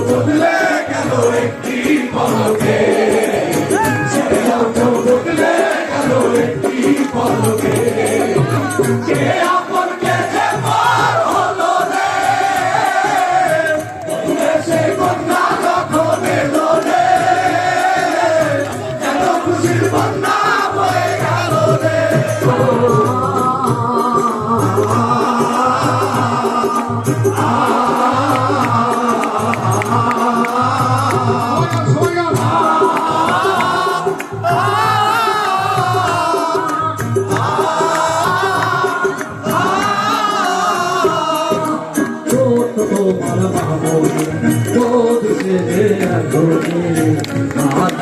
বদলে গেল একটি পলকে, বদলে গেল একটি পলকে, কে আপন কে যে পর হলো রে, সে কন্যা যখন এলো রে, যেন খুশির বন্যা বয়ে গেল রে।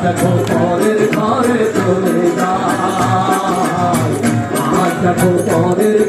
দেখো পরের ঘরে চলে যায়, দেখো পরের